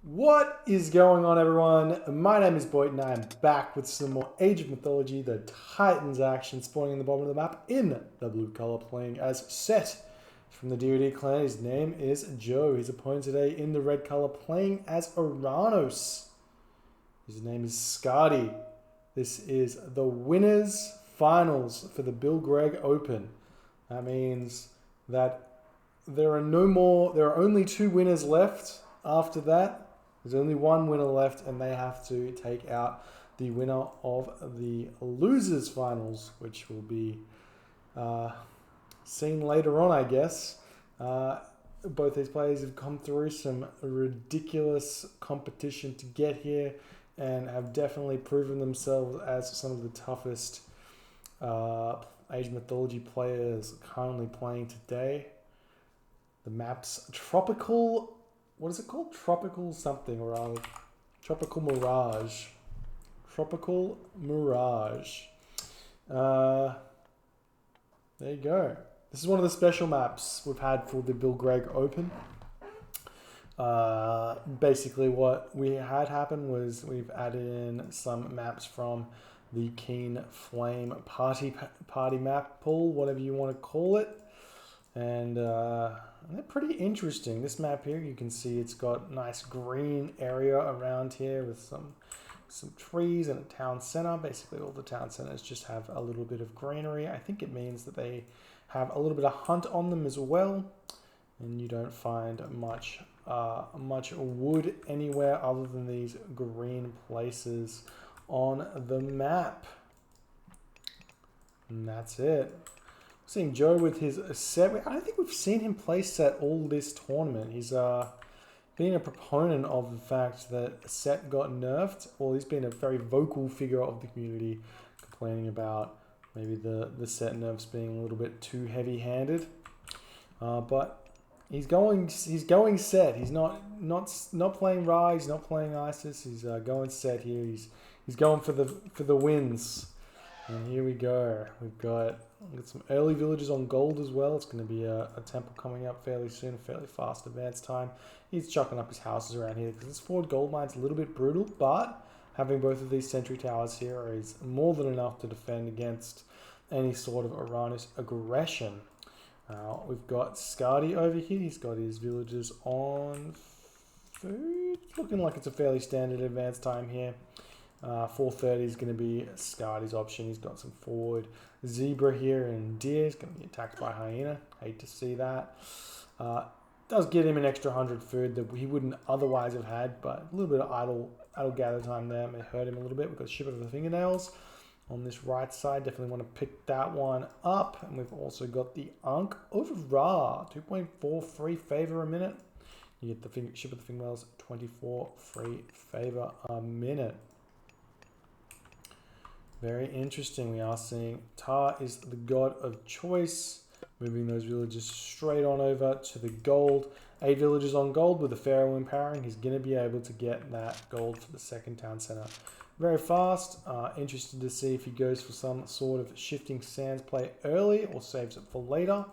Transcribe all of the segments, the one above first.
What is going on, everyone? My name is Boyd and I am back with some more Age of Mythology, the Titans action spawning in the bottom of the map in the blue color, playing as Set from the DoD clan. His name is Joe. His opponent today in the red color, playing as Oranos. His name is Skady. This is the winners finals for the Bill Gregg Open. That means that there are only two winners left after that. There's only one winner left, and they have to take out the winner of the losers finals, which will be seen later on, I guess. Both these players have come through some ridiculous competition to get here and have definitely proven themselves as some of the toughest Age of Mythology players currently playing today. The map's tropical... What is it called? Tropical something or other. Tropical Mirage. Tropical Mirage. There you go. This is one of the special maps we've had for the Bill Gregg Open. Basically what we had happen was we've added in some maps from the Keen Flame party map pool, whatever you want to call it. And they're pretty interesting. This map here, you can see it's got nice green area around here with some trees and a town center. Basically, all the town centers just have a little bit of greenery. I think it means that they have a little bit of hunt on them as well. And you don't find much wood anywhere other than these green places on the map. And that's it. Seeing Joe with his set. I don't think we've seen him play set all this tournament. He's been a proponent of the fact that set got nerfed. Well, he's been a very vocal figure of the community, complaining about maybe the set nerfs being a little bit too heavy-handed. But he's going set. He's not playing Rise. He's not playing Isis. He's going set here. He's going for the wins. And here we go. We've got some early villages on gold as well. It's going to be a temple coming up fairly soon, a fairly fast advance time. He's chucking up his houses around here because this forward gold mine's a little bit brutal, but having both of these sentry towers here is more than enough to defend against any sort of Oranos aggression. We've got Skady over here. He's got his villages on food. Looking like it's a fairly standard advance time here. 4:30 is going to be Skady's option. He's got some forward zebra here and deer. He's going to be attacked by hyena. Hate to see that. Does get him an extra 100 food that he wouldn't otherwise have had, but a little bit of idle gather time there may hurt him a little bit. We've got Ship of the Fingernails on this right side. Definitely want to pick that one up. And we've also got the Ankh of Ra. 2.4 free favor a minute. You get the Ship of the Fingernails, 24 free favor a minute. Very interesting. We are seeing Tar is the god of choice, moving those villages straight on over to the gold. 8 villages on gold with the Pharaoh empowering. He's going to be able to get that gold for the second town center very fast. Interested to see if he goes for some sort of shifting sands play early or saves it for later.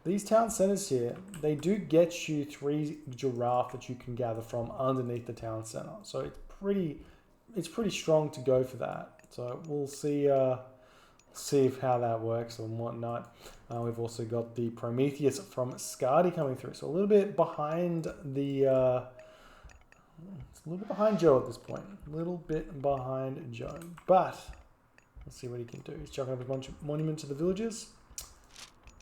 These town centers here, they do get you 3 giraffe that you can gather from underneath the town center. So it's pretty strong to go for that. So we'll see how that works and whatnot. We've also got the Prometheus from Skady coming through. So a little bit behind Joe at this point. A little bit behind Joe. But let's see what he can do. He's chucking up a bunch of monument to the villages.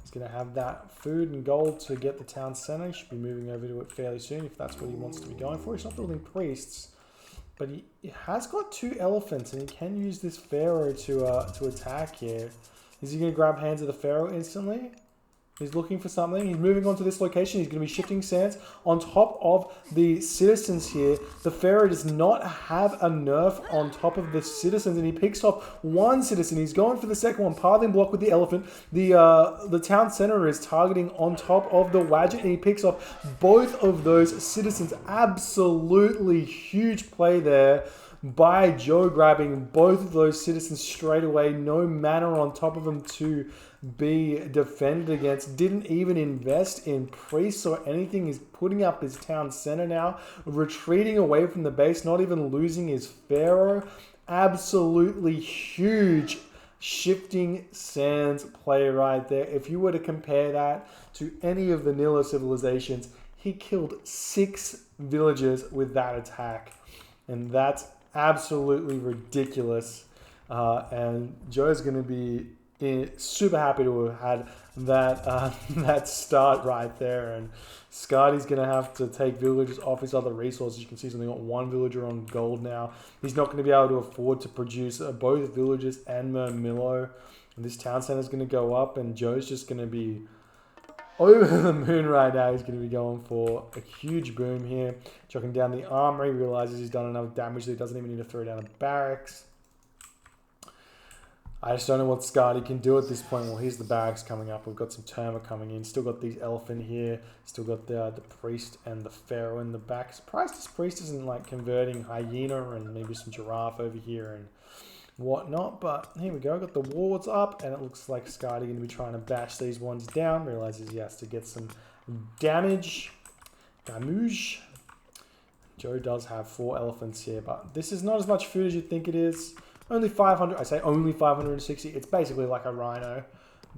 He's going to have that food and gold to get the town center. He should be moving over to it fairly soon if that's what he wants to be going for. He's not building priests. But he has got 2 elephants, and he can use this Pharaoh to attack here. Is he going to grab hands of the Pharaoh instantly? He's looking for something. He's moving on to this location. He's going to be shifting sands on top of the citizens here. The Pharaoh does not have a nerf on top of the citizens, and he picks off one citizen. He's going for the second one, pathing block with the elephant. The town center is targeting on top of the Wadget, and he picks off both of those citizens. Absolutely huge play there by Joe, grabbing both of those citizens straight away. No mana on top of them to be defended against. Didn't even invest in priests or anything. He's putting up his town center now, retreating away from the base, not even losing his pharaoh. Absolutely huge shifting sands play right there. If you were to compare that to any of the vanilla civilizations, he killed 6 villagers with that attack. And that's absolutely ridiculous. And Joe's going to be super happy to have had that that start right there. And Skady's going to have to take villagers off his other resources. You can see he's only got 1 villager on gold now. He's not going to be able to afford to produce both villagers and Murmillo. And this town center is going to go up, and Joe's just going to be over the moon right now. He's going to be going for a huge boom here. Chucking down the armory. Realizes he's done enough damage that he doesn't even need to throw down a barracks. I just don't know what Skady can do at this point. Well, here's the barracks coming up. We've got some Terma coming in. Still got these elephant here. Still got the priest and the pharaoh in the back. Surprised this priest isn't like converting hyena and maybe some giraffe over here and whatnot. But here we go. Got the wards up, and it looks like Skady going to be trying to bash these ones down. Realizes he has to get some damage. Joe does have 4 elephants here, but this is not as much food as you'd think it is. Only 500, I say only 560. It's basically like a rhino,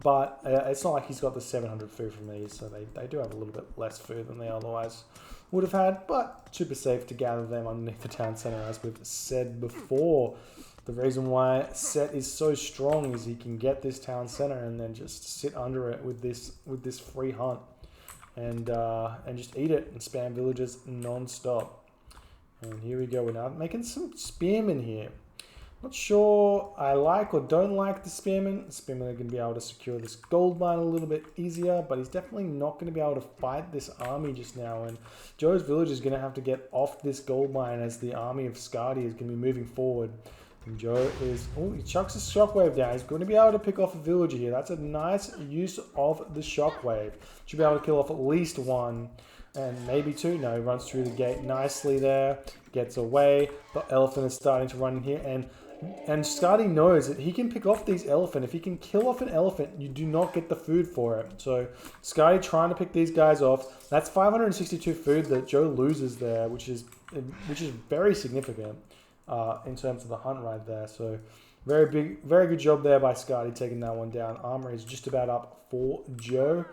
but it's not like he's got the 700 food from these, so they do have a little bit less food than they otherwise would have had, but super safe to gather them underneath the town center, as we've said before. The reason why Set is so strong is he can get this town center and then just sit under it with this free hunt and just eat it and spam villagers non-stop. And here we go. We're now making some spearmen here. Not sure I like or don't like the spearmen. The spearmen are going to be able to secure this gold mine a little bit easier, but he's definitely not going to be able to fight this army just now. And Joe's village is going to have to get off this gold mine as the army of Skady is going to be moving forward. And Joe is... Oh, he chucks his shockwave down. He's going to be able to pick off a villager here. That's a nice use of the shockwave. Should be able to kill off at least 1. And maybe 2. No, he runs through the gate nicely there. Gets away. The elephant is starting to run in here. And Skady knows that he can pick off these elephant. If he can kill off an elephant, you do not get the food for it. So Skady trying to pick these guys off. That's 562 food that Joe loses there, which is very significant in terms of the hunt right there. So very good job there by Skady taking that one down. Armory is just about up for Joe.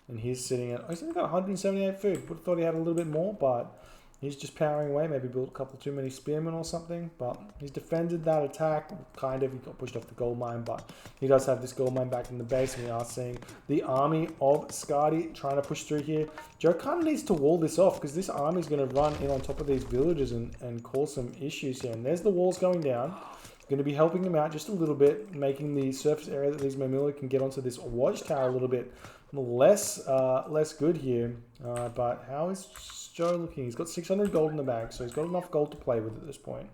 And he's sitting at... He's only got 178 food. Would have thought he had a little bit more, but... He's just powering away, maybe built a couple too many spearmen or something, but he's defended that attack, kind of. He got pushed off the gold mine, but he does have this gold mine back in the base, and we are seeing the army of Skady trying to push through here. Joe kind of needs to wall this off, because this army is going to run in on top of these villages and cause some issues here. And there's the walls going down. Going to be helping him out just a little bit, making the surface area that these Murmillo can get onto this watchtower a little bit less good here. But how is Joe looking? He's got 600 gold in the bag, so he's got enough gold to play with at this point.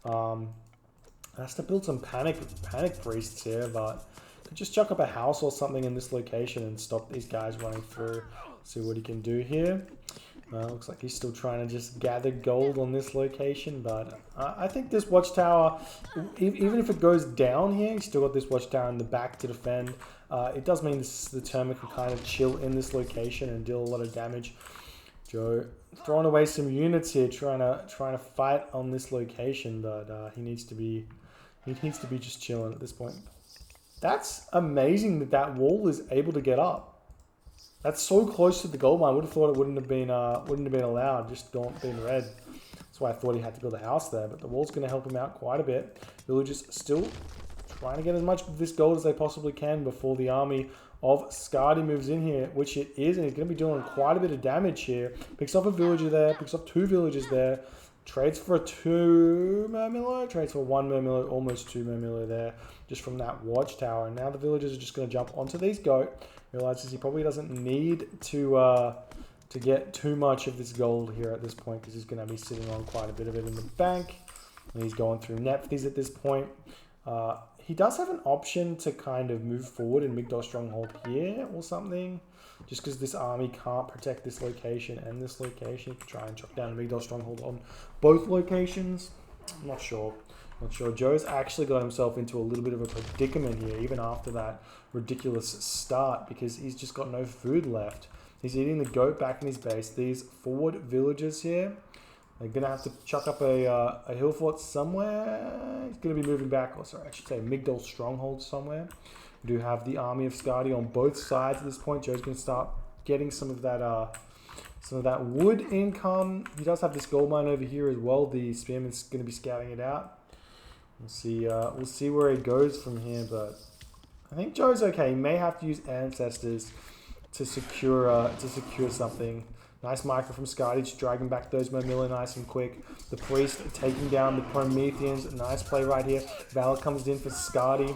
Has to build some panic priests here, but could just chuck up a house or something in this location and stop these guys running through. See what he can do here. Looks like he's still trying to just gather gold on this location, but I think this watchtower, even if it goes down here, he's still got this watchtower in the back to defend. It does mean the Terma can kind of chill in this location and deal a lot of damage. Joe throwing away some units here, trying to fight on this location, but he needs to be just chilling at this point. That's amazing that wall is able to get up. That's so close to the gold mine. I would have thought it wouldn't have been allowed, just not been red. That's why I thought he had to build a house there. But the wall's going to help him out quite a bit. Villagers still trying to get as much of this gold as they possibly can before the army of Skady moves in here, which it is, and he's going to be doing quite a bit of damage here. Picks off a villager there, picks off 2 villagers there, trades for 2 Murmillo, trades for 1 Murmillo, almost 2 Murmillo there, just from that watchtower. And now the villagers are just going to jump onto these goat. Realizes he probably doesn't need to get too much of this gold here at this point, because he's going to be sitting on quite a bit of it in the bank. And he's going through Nephthys at this point. He does have an option to kind of move forward in Migdol Stronghold here or something. Just because this army can't protect this location and this location. He can try and chop down a Migdol Stronghold on both locations. I'm not sure. Not sure. Joe's actually got himself into a little bit of a predicament here, even after that ridiculous start, because he's just got no food left. He's eating the goat back in his base. These forward villagers here, they're going to have to chuck up a hill fort somewhere. He's going to be moving back, or sorry, I should say Migdol stronghold somewhere. We do have the army of Skady on both sides at this point. Joe's going to start getting some of that wood income. He does have this gold mine over here as well. The spearman's going to be scouting it out. We'll see where he goes from here, but I think Joe's okay. He may have to use ancestors to secure something. Nice micro from Skady, just dragging back those Momilla nice and quick. The priest taking down the Prometheans. Nice play right here. Valor comes in for Skady.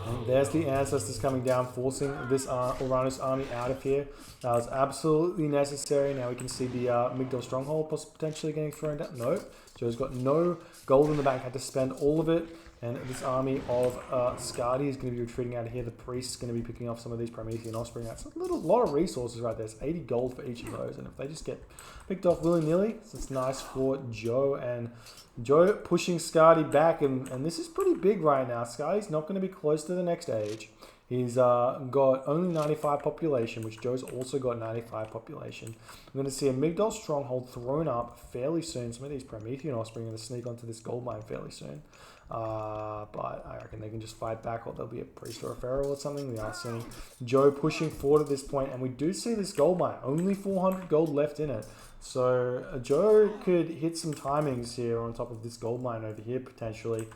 And there's the ancestors coming down, forcing this Oranos army out of here. That was absolutely necessary. Now we can see the Migdol stronghold potentially getting thrown down. No, Joe's got no gold in the bank, had to spend all of it. And this army of Skady is going to be retreating out of here. The priest's going to be picking off some of these Promethean offspring. That's a lot of resources right there. It's 80 gold for each of those. And if they just get picked off willy-nilly, it's nice for Joe. And Joe pushing Skady back. And this is pretty big right now. Skady's not going to be close to the next age. He's got only 95 population, which Joe's also got 95 population. I'm going to see a Migdol stronghold thrown up fairly soon. Some of these Promethean offspring are going to sneak onto this gold mine fairly soon. But I reckon they can just fight back, or there'll be a priest or a pharaoh or something. We are seeing Joe pushing forward at this point, and we do see this gold mine. Only 400 gold left in it. So Joe could hit some timings here on top of this gold mine over here potentially,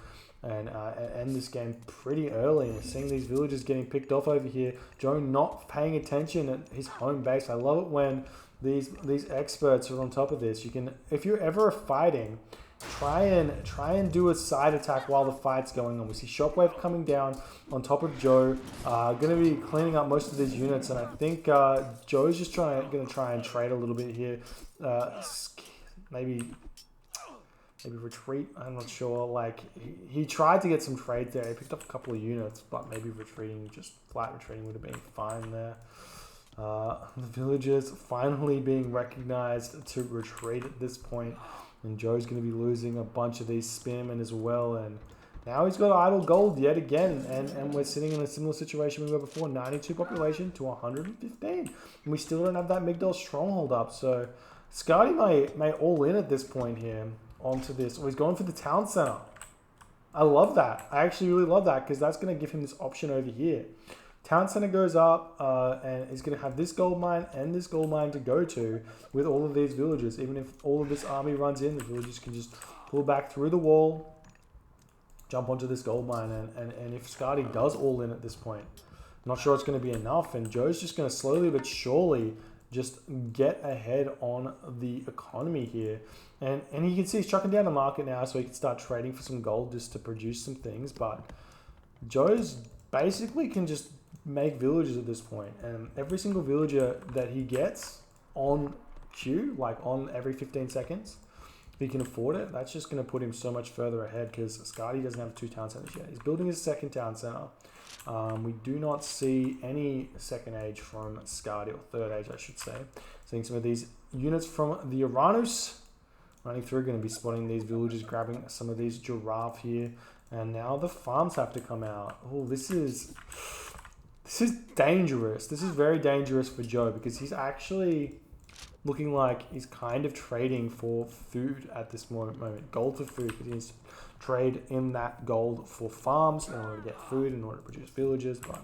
and end this game pretty early. And seeing these villagers getting picked off over here, Joe not paying attention at his home base. I love it when these experts are on top of this. You can, if you're ever fighting, try and do a side attack while the fight's going on. We see Shockwave coming down on top of Joe, going to be cleaning up most of these units, and I think Joe's just going to try and trade a little bit here. Maybe retreat. I'm not sure. Like he tried to get some trade there. He picked up a couple of units, but maybe retreating, just flat retreating, would have been fine there. The villagers finally being recognized to retreat at this point. And Joe's going to be losing a bunch of these spearmen as well. And now he's got idle gold yet again. And we're sitting in a similar situation we were before. 92 population to 115. And we still don't have that Migdol stronghold up. So Skady may all in at this point here onto this. Or he's going for the town center. I love that. I actually really love that, because that's going to give him this option over here. Town center goes up, and he's going to have this gold mine and this gold mine to go to with all of these villagers. Even if all of this army runs in, the villagers can just pull back through the wall, jump onto this gold mine, and if Skady does all in at this point, I'm not sure it's going to be enough, and Joe's just going to slowly but surely just get ahead on the economy here. And you can see he's chucking down the market now so he can start trading for some gold just to produce some things, but Joe's basically can just make villagers at this point, and every single villager that he gets on queue, like on every 15 seconds, if he can afford it, that's just going to put him so much further ahead, because Skady doesn't have 2 town centers yet. He's building his second town center. We do not see any second age from Skady, or third age I should say. Seeing some of these units from the Oranos running through, going to be spotting these villagers, grabbing some of these giraffe here, and now the farms have to come out. Oh, this is dangerous. This is very dangerous for Joe, because he's actually looking like he's kind of trading for food at this moment. Gold for food, because he needs to trade in that gold for farms in order to get food, in order to produce villagers. But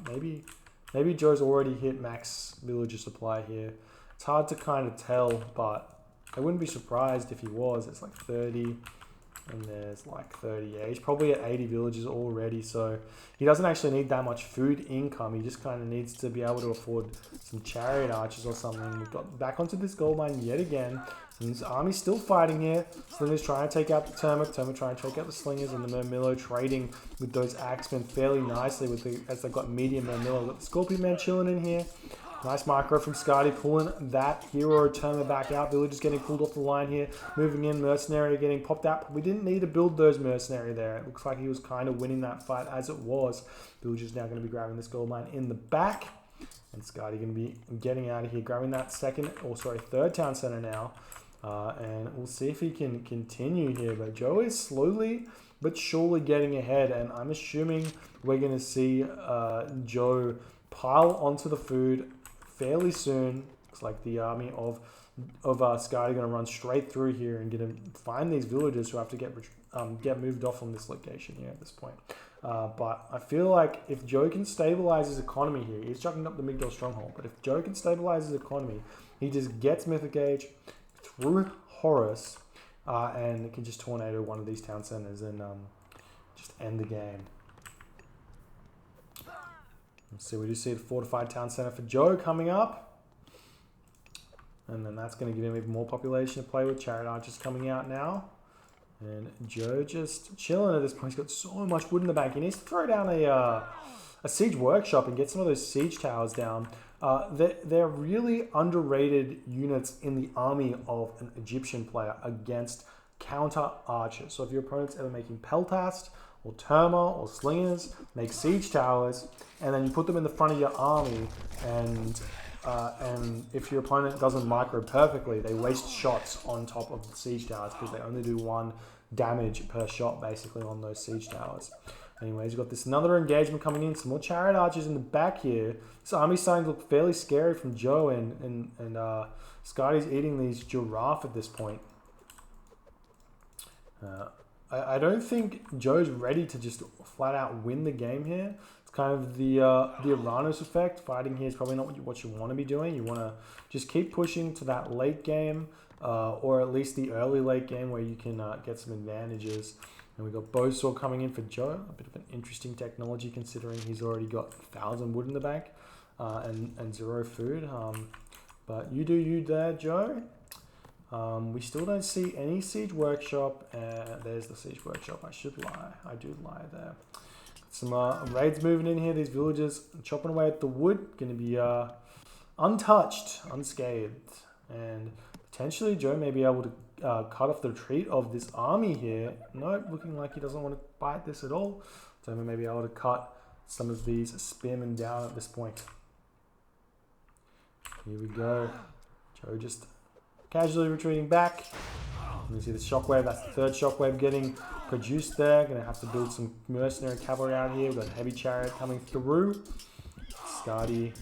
maybe Joe's already hit max villager supply here. It's hard to kind of tell, but I wouldn't be surprised if he was. It's like 30. And there's like 30, yeah. He's probably at 80 villages already, so he doesn't actually need that much food income. He just kind of needs to be able to afford some chariot archers or something. We've got back onto this gold mine yet again. And his army's still fighting here. Slingers trying to take out the Termite trying to take out the Slingers, and the Murmillo trading with those Axemen fairly nicely as they've got medium Murmillo. Got the Scorpion Man chilling in here. Nice micro from Skady, pulling that hero Terma back out. Villagers getting pulled off the line here. Moving in, Mercenary getting popped out. We didn't need to build those Mercenary there. It looks like he was kind of winning that fight as it was. Villagers now going to be grabbing this gold mine in the back. And Skady going to be getting out of here, grabbing that third town center now And we'll see if he can continue here. But Joe is slowly but surely getting ahead, and I'm assuming we're going to see Joe pile onto the food fairly soon. Looks like the army of Skady going to run straight through here and find these villagers who have to get moved off from this location here at this point. But I feel like if Joe can stabilize his economy here, he's chucking up the Migdol stronghold. But if Joe can stabilize his economy, he just gets Mythic Age through Horus, and can just tornado one of these town centers and just end the game. Let's see, we do see the fortified town center for Joe coming up. And then that's going to give him even more population to play with. Chariot Archers coming out now. And Joe just chilling at this point. He's got so much wood in the bank. He needs to throw down a siege workshop and get some of those siege towers down. They're really underrated units in the army of an Egyptian player against counter archers. So if your opponent's ever making Peltast or Terma or Slingers, make siege towers, and then you put them in the front of your army, and if your opponent doesn't micro perfectly, they waste shots on top of the siege towers because they only do 1 damage per shot basically on those siege towers. Anyways, you've got this another engagement coming in. Some more Chariot Archers in the back here. This army's starting to look fairly scary from Joe, and Skady's eating these giraffe at this point. I don't think Joe's ready to just flat out win the game here. It's kind of the Oranos effect. Fighting here is probably not what you want to be doing. You want to just keep pushing to that late game, or at least the early late game where you can get some advantages. And we've got Bowsaw coming in for Joe. A bit of an interesting technology considering he's already got 1,000 wood in the bank and 0 food. But you do you there, Joe. We still don't see any siege workshop. There's the siege workshop. I should lie. I do lie there. Some raids moving in here. These villagers chopping away at the wood. Going to be untouched, unscathed. And potentially Joe may be able to cut off the retreat of this army here. Nope, looking like he doesn't want to bite this at all. So we may be able to cut some of these spearmen down at this point. Here we go. Joe just casually retreating back. You see the shockwave. That's the 3rd shockwave getting produced there. Going to have to build some mercenary cavalry out here. We've got a heavy chariot coming through. Skady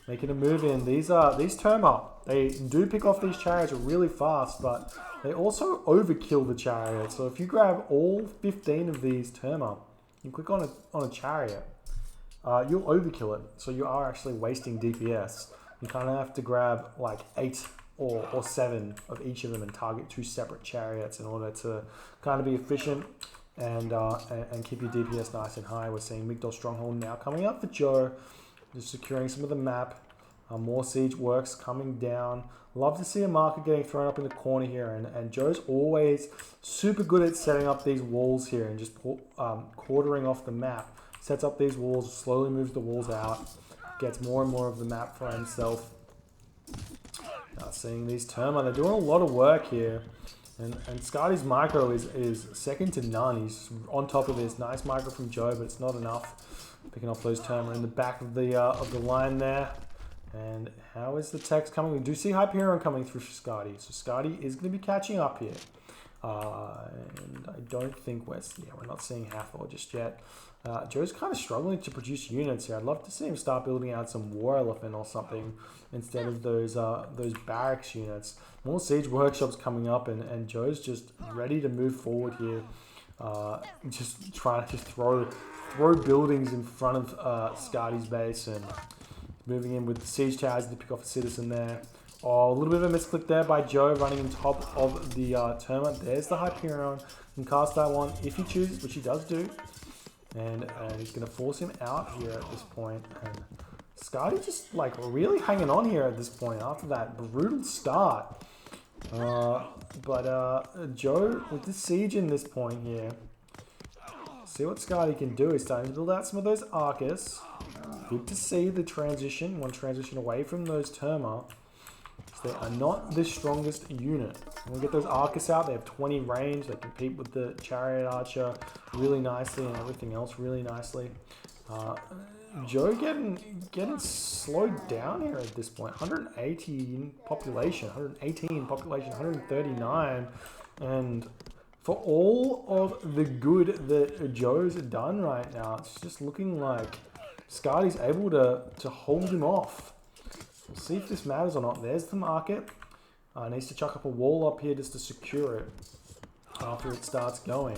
making a move in. These Terma, they do pick off these chariots really fast, but they also overkill the chariot. So if you grab all 15 of these Terma, you click on a chariot, you'll overkill it. So you are actually wasting DPS. You kind of have to grab like 8 or 7 of each of them and target 2 separate chariots in order to kind of be efficient and keep your DPS nice and high. We're seeing Migdol Stronghold now coming up for Joe. Just securing some of the map. More siege works coming down. Love to see a marker getting thrown up in the corner here. And Joe's always super good at setting up these walls here and just quartering off the map. Sets up these walls, slowly moves the walls out. Gets more and more of the map for himself. Seeing these Terma, they're doing a lot of work here. And Skady's micro is second to none. He's on top of this. Nice micro from Joe, but it's not enough. Picking off those Terma in the back of the line there. And how is the text coming? We do see Hyperion coming through for Skady. So Skady is going to be catching up here. And I don't think we're not seeing Hathor just yet. Joe's kind of struggling to produce units here. I'd love to see him start building out some War Elephant or something instead of those barracks units. More siege workshops coming up, and Joe's just ready to move forward here. Just trying to throw buildings in front of Skady's base and moving in with the siege towers to pick off a citizen there. Oh, a little bit of a misclick there by Joe running on top of the Terma. There's the Hyperion. You can cast that one if he chooses, which he does do. And he's going to force him out here at this point. And Skady just like really hanging on here at this point after that brutal start. But Joe with the siege in this point here. See what Skady can do. He's starting to build out some of those Arcus. Good to see the transition. One transition away from those Terma. They are not the strongest unit. When we get those Arcus out, they have 20 range. They compete with the Chariot Archer really nicely and everything else really nicely. Joe getting slowed down here at this point. 118 population, 139, and for all of the good that Joe's done right now, it's just looking like Skady's able to hold him off. We'll see if this matters or not. There's the market. Needs to chuck up a wall up here just to secure it after it starts going.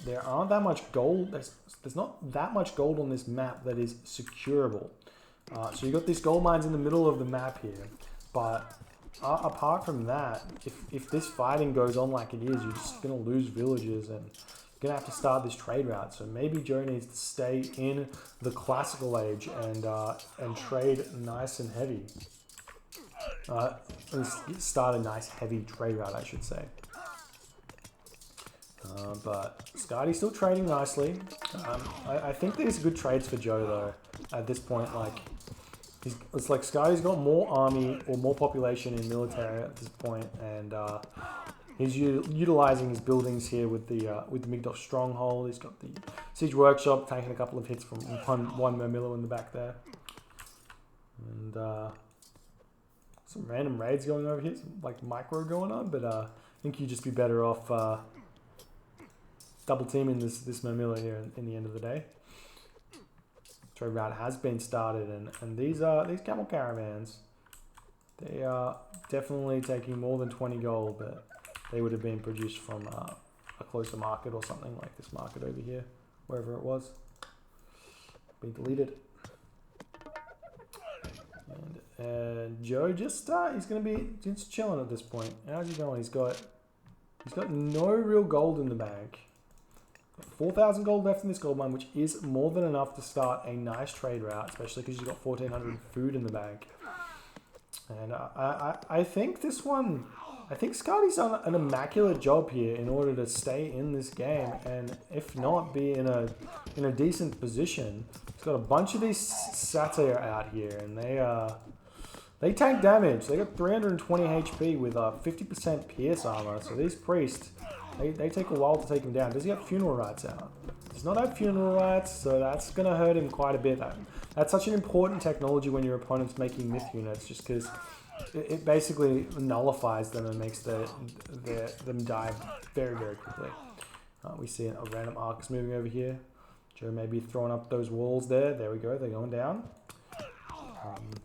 There aren't that much gold. There's not that much gold on this map that is securable. So you've got these gold mines in the middle of the map here. But apart from that, if this fighting goes on like it is, you're just going to lose villages and you're going to have to start this trade route. So maybe Joe needs to stay in the classical age and trade nice and heavy. Start a nice heavy trade route, I should say. But Skady's still trading nicely. I think these are good trades for Joe though. At this point, like it's like Skady's got more army or more population in military at this point, and he's utilizing his buildings here with the Migdosh stronghold. He's got the siege workshop taking a couple of hits from one Mermillo in the back there, and some random raids going over here, some like micro going on. But I think you'd just be better off double teaming this Mermillo here in the end of the day. Trade route has been started, and these camel caravans, they are definitely taking more than 20 gold, but they would have been produced from a closer market or something like this market over here, wherever it was. Been deleted. And Joe just he's gonna be just chilling at this point. How's he going? He's got no real gold in the bank. 4,000 gold left in this gold mine, which is more than enough to start a nice trade route, especially because you've got 1,400 food in the bank. And I think this one, I think Skady's done an immaculate job here in order to stay in this game, and if not, be in a decent position. He's got a bunch of these satyr out here, and they tank damage. They got 320 HP with 50% pierce armor. So these priests, they take a while to take him down. Does he have funeral rites out? Does not have funeral rites, so that's going to hurt him quite a bit. That's such an important technology when your opponent's making myth units, just because it basically nullifies them and makes them die very, very quickly. We see a random Arcus moving over here. Joe may be throwing up those walls there. There we go. They're going down.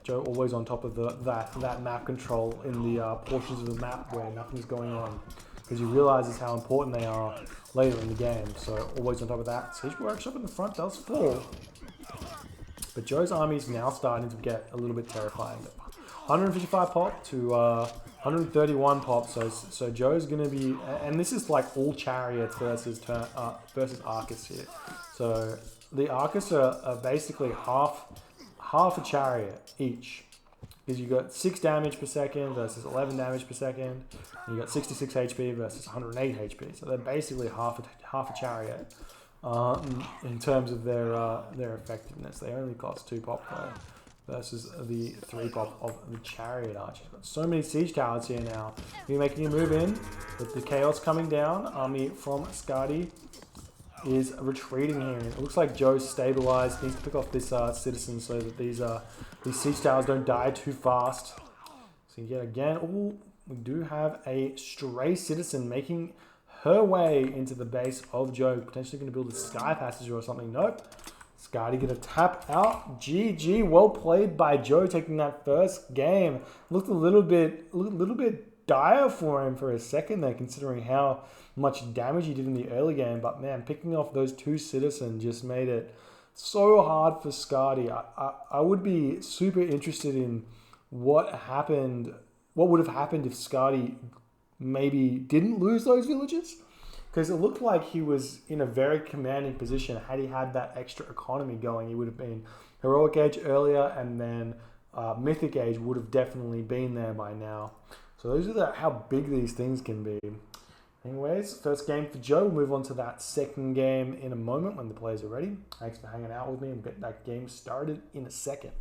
Joe always on top of that map control in the portions of the map where nothing's going on, because he realizes how important they are later in the game. So always on top of that. Siege Workshop in the front does fall. But Joe's army is now starting to get a little bit terrifying. 155 pop to 131 pop. So Joe's going to be... And this is like all chariots versus Arcus here. So the Arcus are basically half a chariot each. Because you got 6 damage per second versus 11 damage per second. And you got 66 HP versus 108 HP. So they're basically half a chariot in terms of their effectiveness. They only cost 2 pop though, versus the 3 pop of the chariot archers. Got so many siege towers here now. You're making a move in with the chaos coming down. Army from Skady is retreating here. It looks like Joe's stabilized. Needs to pick off this citizen so that these siege towers don't die too fast. So yet again, we do have a stray citizen making her way into the base of Joe. Potentially going to build a sky passage or something. Nope. Skady going to tap out. GG. Well played by Joe, taking that first game. Looked a little bit dire for him for a second there, considering how much damage he did in the early game. But man, picking off those 2 citizens just made it so hard for Skady. I would be super interested in what would have happened if Skady maybe didn't lose those villages, because it looked like he was in a very commanding position. Had he had that extra economy going, he would have been Heroic Age earlier, and then Mythic Age would have definitely been there by now. So those are how big these things can be. Anyways, first game for Joe. We'll move on to that second game in a moment when the players are ready. Thanks for hanging out with me, and get that game started in a second.